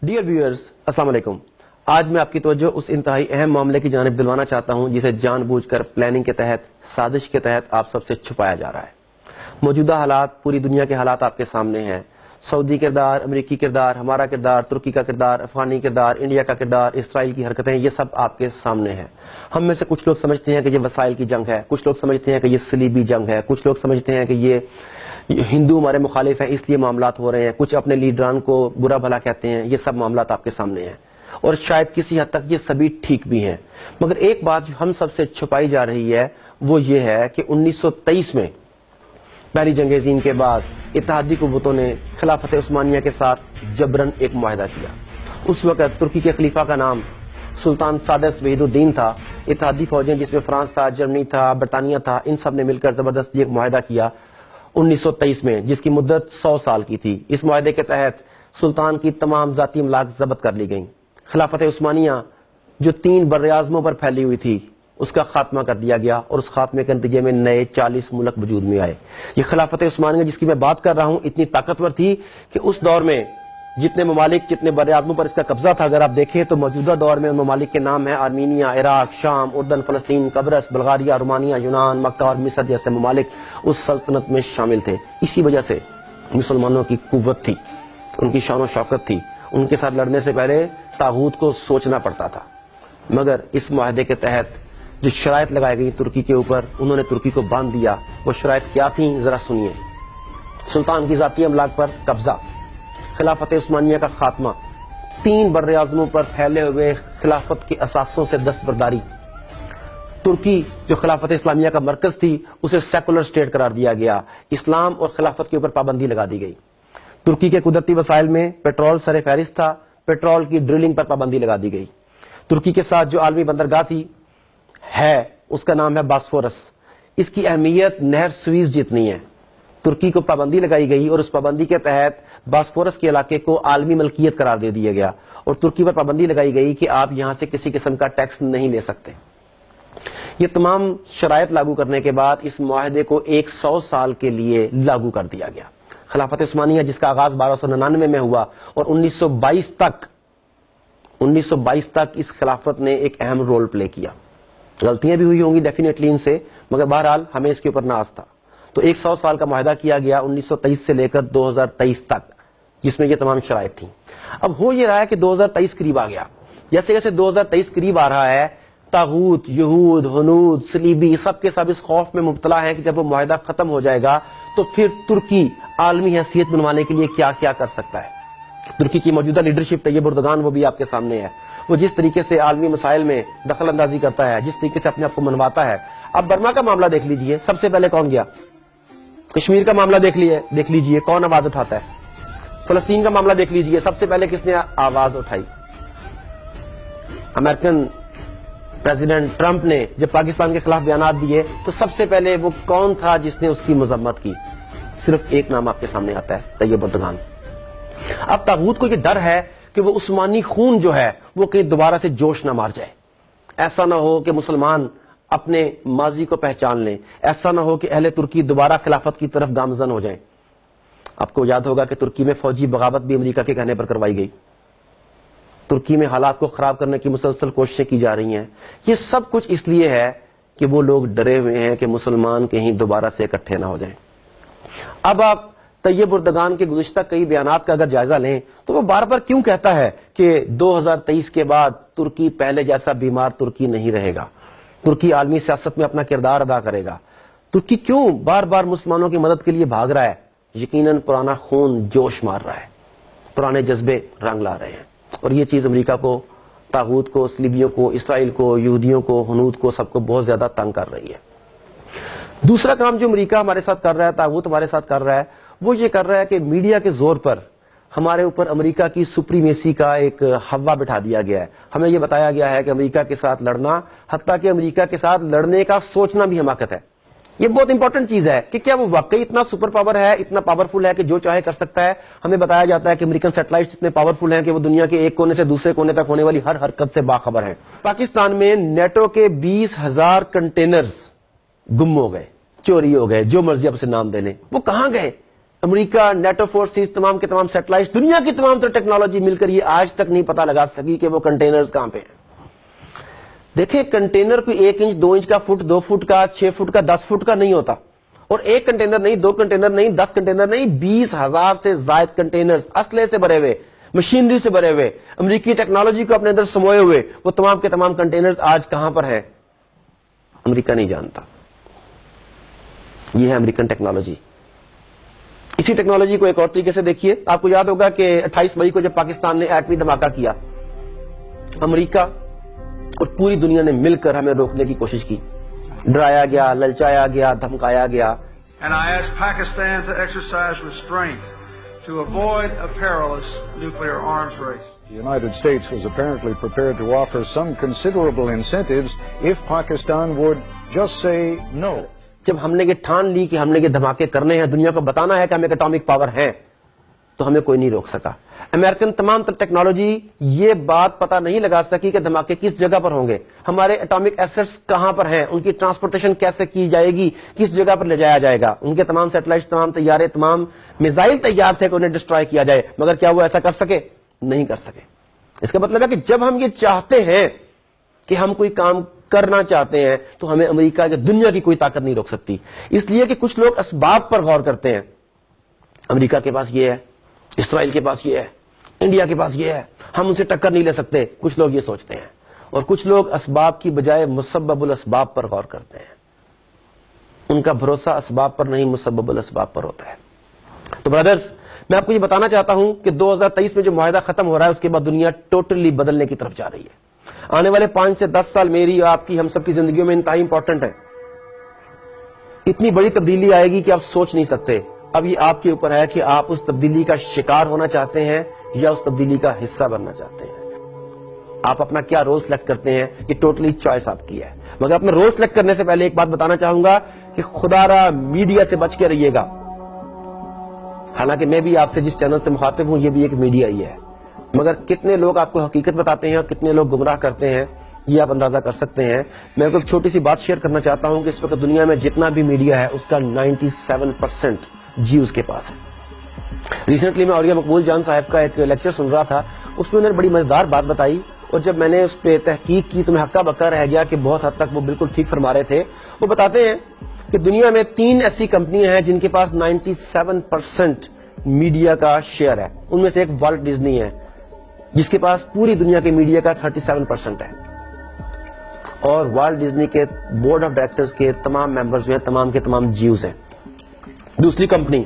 Dear viewers, السلام علیکم۔ آج میں آپ کی توجہ اس انتہائی اہم معاملے کی جانب دلوانا چاہتا ہوں جسے جان بوجھ کر پلاننگ کے تحت، سازش کے تحت آپ سب سے چھپایا جا رہا ہے۔ موجودہ حالات، پوری دنیا کے حالات آپ کے سامنے ہیں۔ سعودی کردار، امریکی کردار، ہمارا کردار، ترکی کا کردار، افغانی کردار، انڈیا کا کردار، اسرائیل کی حرکتیں، یہ سب آپ کے سامنے ہیں۔ ہم میں سے کچھ لوگ سمجھتے ہیں کہ یہ وسائل کی جنگ ہے، کچھ لوگ سمجھتے ہیں کہ یہ صلیبی جنگ ہے، کچھ لوگ سمجھتے ہیں کہ یہ ہندو ہمارے مخالف ہیں اس لیے معاملات ہو رہے ہیں، کچھ اپنے لیڈران کو برا بھلا کہتے ہیں۔ یہ سب معاملات آپ کے سامنے ہیں اور شاید کسی حد تک یہ سبھی ٹھیک بھی ہیں، مگر ایک بات جو ہم سب سے چھپائی جا رہی ہے وہ یہ ہے کہ 1923 میں پہلی جنگ عظیم کے بعد اتحادی قوتوں نے خلافت عثمانیہ کے ساتھ جبرن ایک معاہدہ کیا۔ اس وقت ترکی کے خلیفہ کا نام سلطان سادس وحید الدین تھا۔ اتحادی فوجیں جس میں فرانس تھا، جرمنی تھا، برطانیہ تھا، ان سب نے مل کر زبردستی ایک معاہدہ کیا 1923 میں، جس کی مدت 100 سال کی تھی۔ اس معاہدے کے تحت سلطان کی تمام ذاتی املاک ضبط کر لی گئیں۔ خلافت عثمانیہ جو 3 براعظموں پر پھیلی ہوئی تھی اس کا خاتمہ کر دیا گیا اور اس خاتمے کے نتیجے میں نئے 40 ملک وجود میں آئے۔ یہ خلافت عثمانیہ جس کی میں بات کر رہا ہوں اتنی طاقتور تھی کہ اس دور میں جتنے ممالک، جتنے براعظموں پر اس کا قبضہ تھا، اگر آپ دیکھیں تو موجودہ دور میں ان ممالک کے نام ہیں آرمینیا، عراق، شام، اردن، فلسطین، قبرص، بلغاریہ، رومانیہ، یونان، مکہ اور مصر جیسے ممالک اس سلطنت میں شامل تھے۔ اسی وجہ سے مسلمانوں کی قوت تھی، ان کی شان و شوکت تھی۔ ان کے ساتھ لڑنے سے پہلے طاغوت کو سوچنا پڑتا تھا، مگر اس معاہدے کے تحت جو شرائط لگائی گئی ترکی کے اوپر، انہوں نے ترکی کو باندھ دیا۔ وہ شرائط کیا تھیں ذرا سنیے۔ سلطان کی ذاتی املاک پر قبضہ، خلافت عثمانیہ کا خاتمہ، 3 براعظموں پر پھیلے ہوئے خلافت کے اثاثوں سے دستبرداری، ترکی جو خلافت اسلامیہ کا مرکز تھی اسے سیکولر اسٹیٹ قرار دیا گیا، اسلام اور خلافت کے اوپر پابندی لگا دی گئی۔ ترکی کے قدرتی وسائل میں پیٹرول سر فہرست تھا، پیٹرول کی ڈرلنگ پر پابندی لگا دی گئی۔ ترکی کے ساتھ جو عالمی بندرگاہ تھی ہے اس کا نام ہے باسفورس۔ اس کی اہمیت نہر سویز جتنی ہے۔ ترکی کو پابندی لگائی گئی اور اس پابندی کے تحت باسفورس کے علاقے کو عالمی ملکیت قرار دے دیا گیا اور ترکی پر پابندی لگائی گئی کہ آپ یہاں سے کسی قسم کا ٹیکس نہیں لے سکتے۔ یہ تمام شرائط لاگو کرنے کے بعد اس معاہدے کو 100 سال کے لیے لاگو کر دیا گیا۔ خلافت عثمانیہ جس کا آغاز 1299 میں ہوا اور 1922 تک اس خلافت نے ایک اہم رول پلے کیا۔ غلطیاں بھی ہوئی ہوں گی ڈیفینیٹلی ان سے، مگر بہرحال ہمیں اس کے اوپر ناز تھا۔ تو 100 سال کا معاہدہ کیا گیا 1923 سے لے کر 2023 تک، جس میں یہ تمام شرائط تھیں۔ اب ہو یہ رہا ہے کہ 2023 قریب آ گیا۔ جیسے جیسے 2023 قریب آ رہا ہے، طاغوت، یہود، ہنود، صلیبی سب کے سب اس خوف میں مبتلا ہیں کہ جب وہ معاہدہ ختم ہو جائے گا تو پھر ترکی عالمی حیثیت بنوانے کے لیے کیا کیا کر سکتا ہے۔ ترکی کی موجودہ لیڈرشپ طیب اردگان وہ بھی آپ کے سامنے ہے۔ وہ جس طریقے سے عالمی مسائل میں دخل اندازی کرتا ہے، جس طریقے سے اپنے آپ کو منواتا ہے۔ اب برما کا معاملہ دیکھ لیجئے، سب سے پہلے کون گیا؟ کشمیر کا معاملہ دیکھ لیجئے کون آواز اٹھاتا ہے؟ فلسطین کا معاملہ دیکھ لیجئے، سب سے پہلے کس نے آواز اٹھائی؟ امریکن پریزیڈنٹ ٹرمپ نے جب پاکستان کے خلاف بیانات دیے تو سب سے پہلے وہ کون تھا جس نے اس کی مذمت کی؟ صرف ایک نام آپ کے سامنے آتا ہے، طیب اردگان۔ اب طاغوت کو یہ ڈر ہے کہ وہ عثمانی خون جو ہے وہ کہیں دوبارہ سے جوش نہ مار جائے، ایسا نہ ہو کہ مسلمان اپنے ماضی کو پہچان لیں، ایسا نہ ہو کہ اہل ترکی دوبارہ خلافت کی طرف گامزن ہو جائیں۔ آپ کو یاد ہوگا کہ ترکی میں فوجی بغاوت بھی امریکہ کے کہنے پر کروائی گئی۔ ترکی میں حالات کو خراب کرنے کی مسلسل کوششیں کی جا رہی ہیں۔ یہ سب کچھ اس لیے ہے کہ وہ لوگ ڈرے ہوئے ہیں کہ مسلمان کہیں دوبارہ سے اکٹھے نہ ہو جائیں۔ اب آپ طیب اردگان کے گزشتہ کئی بیانات کا اگر جائزہ لیں تو وہ بار بار کیوں کہتا ہے کہ 2023 کے بعد ترکی پہلے جیسا بیمار ترکی نہیں رہے گا، ترکی عالمی سیاست میں اپنا کردار ادا کرے گا؟ ترکی کیوں بار بار مسلمانوں کی مدد کے لیے بھاگ رہا ہے؟ یقیناً پرانا خون جوش مار رہا ہے، پرانے جذبے رنگ لا رہے ہیں، اور یہ چیز امریکہ کو، طاغوت کو، صلیبیوں کو، اسرائیل کو، یہودیوں کو، ہنود کو، سب کو بہت زیادہ تنگ کر رہی ہے۔ دوسرا کام جو امریکہ ہمارے ساتھ کر رہا ہے، طاغوت ہمارے ساتھ کر رہا ہے، وہ یہ کر رہا ہے کہ میڈیا کے زور پر ہمارے اوپر امریکہ کی سپریمیسی کا ایک ہوا بٹھا دیا گیا ہے۔ ہمیں یہ بتایا گیا ہے کہ امریکہ کے ساتھ لڑنا، حتیٰ کہ امریکہ کے ساتھ لڑنے کا سوچنا بھی حماقت ہے۔ یہ بہت امپورٹنٹ چیز ہے کہ کیا وہ واقعی اتنا سپر پاور ہے، اتنا پاورفل ہے کہ جو چاہے کر سکتا ہے؟ ہمیں بتایا جاتا ہے کہ امریکن سیٹلائٹس اتنے پاورفل ہیں کہ وہ دنیا کے ایک کونے سے دوسرے کونے تک ہونے والی ہر حرکت سے باخبر ہیں۔ پاکستان میں نیٹو کے 20,000 کنٹینرز گم ہو گئے، چوری ہو گئے، جو مرضی آپ اسے نام دے لیں۔ وہ کہاں گئے؟ امریکہ، نیٹو فورسز، تمام کے تمام سیٹلائٹ، دنیا کی تمام تر ٹیکنالوجی مل کر یہ آج تک نہیں پتا لگا سکی کہ وہ کنٹینرز کہاں پہ ہیں۔ دیکھیں کنٹینر کوئی 1 انچ 2 انچ کا، فٹ 2 فٹ کا، 6 فٹ کا، 10 فٹ کا نہیں ہوتا، اور ایک کنٹینر نہیں، 2 کنٹینر نہیں، 10 کنٹینر نہیں، 20,000 سے زائد کنٹینرز اسلحے سے بھرے ہوئے، مشینری سے بھرے ہوئے، امریکی ٹیکنالوجی کو اپنے اندر سموئے ہوئے، وہ تمام کے تمام کنٹینرز آج کہاں پر ہیں امریکہ نہیں جانتا۔ یہ ہے امریکن ٹیکنالوجی۔ اسی ٹیکنالوجی کو ایک اور طریقے سے دیکھیے، آپ کو یاد ہوگا کہ 28 مئی کو جب پاکستان نے ایٹمی دھماکہ کیا، امریکہ اور پوری دنیا نے مل کر ہمیں روکنے کی کوشش کی، ڈرایا گیا، للچایا گیا، دھمکایا گیا۔ And I ask Pakistan to exercise restraint to avoid a perilous nuclear arms race. The United States was apparently prepared to offer some considerable incentives if Pakistan would just say no. جب ہم نے یہ ٹھان لی کہ ہم نے یہ دھماکے کرنے ہیں، دنیا کو بتانا ہے کہ ہم ایک اٹامک پاور ہیں، تو ہمیں کوئی نہیں روک سکا۔ امریکن تمام تر ٹیکنالوجی یہ بات پتہ نہیں لگا سکی کہ دھماکے کس جگہ پر ہوں گے، ہمارے اٹامک ایسٹس کہاں پر ہیں، ان کی ٹرانسپورٹیشن کیسے کی جائے گی، کس جگہ پر لے جایا جائے گا۔ ان کے تمام سیٹلائٹ، تمام طیارے، تمام میزائل تیار تھے کہ انہیں ڈسٹرائے کیا جائے، مگر کیا وہ ایسا کر سکے؟ نہیں کر سکے۔ اس کا مطلب ہے کہ جب ہم یہ چاہتے ہیں کہ ہم کوئی کام کرنا چاہتے ہیں تو ہمیں امریکہ یا دنیا کی کوئی طاقت نہیں روک سکتی۔ اس لیے کہ کچھ لوگ اسباب پر غور کرتے ہیں، امریکہ کے پاس یہ ہے، اسرائیل کے پاس یہ ہے، انڈیا کے پاس یہ ہے، ہم ان سے ٹکر نہیں لے سکتے، کچھ لوگ یہ سوچتے ہیں، اور کچھ لوگ اسباب کی بجائے مسبب الاسباب پر غور کرتے ہیں۔ ان کا بھروسہ اسباب پر نہیں، مسبب الاسباب پر ہوتا ہے۔ تو برادرز، میں آپ کو یہ بتانا چاہتا ہوں کہ 2023 میں جو معاہدہ ختم ہو رہا ہے اس کے بعد دنیا ٹوٹلی بدلنے کی طرف جا رہی ہے۔ آنے والے 5 سے 10 سال میری اور آپ کی، ہم سب کی زندگیوں میں انتہائی امپورٹنٹ ہے۔ اتنی بڑی تبدیلی آئے گی کہ آپ سوچ نہیں سکتے۔ اب یہ آپ کے اوپر ہے کہ آپ اس تبدیلی کا شکار ہونا چاہتے ہیں یا اس تبدیلی کا حصہ بننا چاہتے ہیں۔ آپ اپنا کیا رول سلیکٹ کرتے ہیں، یہ ٹوٹلی چوائس آپ کی ہے۔ مگر اپنا رول سلیکٹ کرنے سے پہلے ایک بات بتانا چاہوں گا کہ خدا را میڈیا سے بچ کے رہیے گا۔ حالانکہ میں بھی آپ سے جس چینل سے مخاطب ہوں، یہ بھی ایک میڈیا ہی ہے، مگر کتنے لوگ آپ کو حقیقت بتاتے ہیں اور کتنے لوگ گمراہ کرتے ہیں، یہ آپ اندازہ کر سکتے ہیں۔ میں ایک چھوٹی سی بات شیئر کرنا چاہتا ہوں کہ اس وقت دنیا میں جتنا بھی میڈیا ہے اس کا 97% جی اس کے پاس ہے۔ ریسنٹلی میں اولیاء مقبول جان صاحب کا ایک لیکچر سن رہا تھا، اس میں انہوں نے بڑی مزیدار بات بتائی، اور جب میں نے اس پہ تحقیق کی تو میں ہکا بکا رہ گیا کہ بہت حد تک وہ بالکل ٹھیک فرما رہے تھے۔ وہ بتاتے ہیں کہ دنیا میں 3 ایسی کمپنیاں ہیں جن کے پاس 97% میڈیا کا شیئر ہے۔ ان میں سے ایک والٹ ڈزنی ہے جس کے پاس پوری دنیا کے میڈیا کا 37% ہے، اور والٹ ڈزنی کے بورڈ آف ڈائریکٹرز کے تمام ممبرز جو ہیں تمام کے تمام جیوز ہیں۔ دوسری کمپنی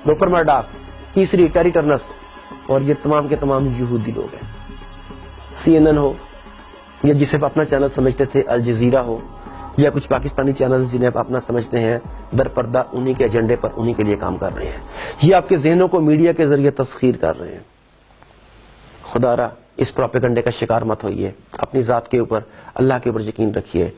روپر مرڈاک، تیسری ٹیری ٹرنرز، اور یہ تمام کے تمام یہودی لوگ ہیں۔ CNN ہو یا جسے آپ اپنا چینل سمجھتے تھے الجزیرہ ہو، یا کچھ پاکستانی چینلز جنہیں آپ اپنا سمجھتے ہیں، در پردہ انہی کے ایجنڈے پر انہی کے لیے کام کر رہے ہیں۔ یہ آپ کے ذہنوں کو میڈیا کے ذریعے تسخیر کر رہے ہیں۔ خدا را اس پروپیگنڈے کا شکار مت ہوئیے، اپنی ذات کے اوپر، اللہ کے اوپر یقین رکھیے۔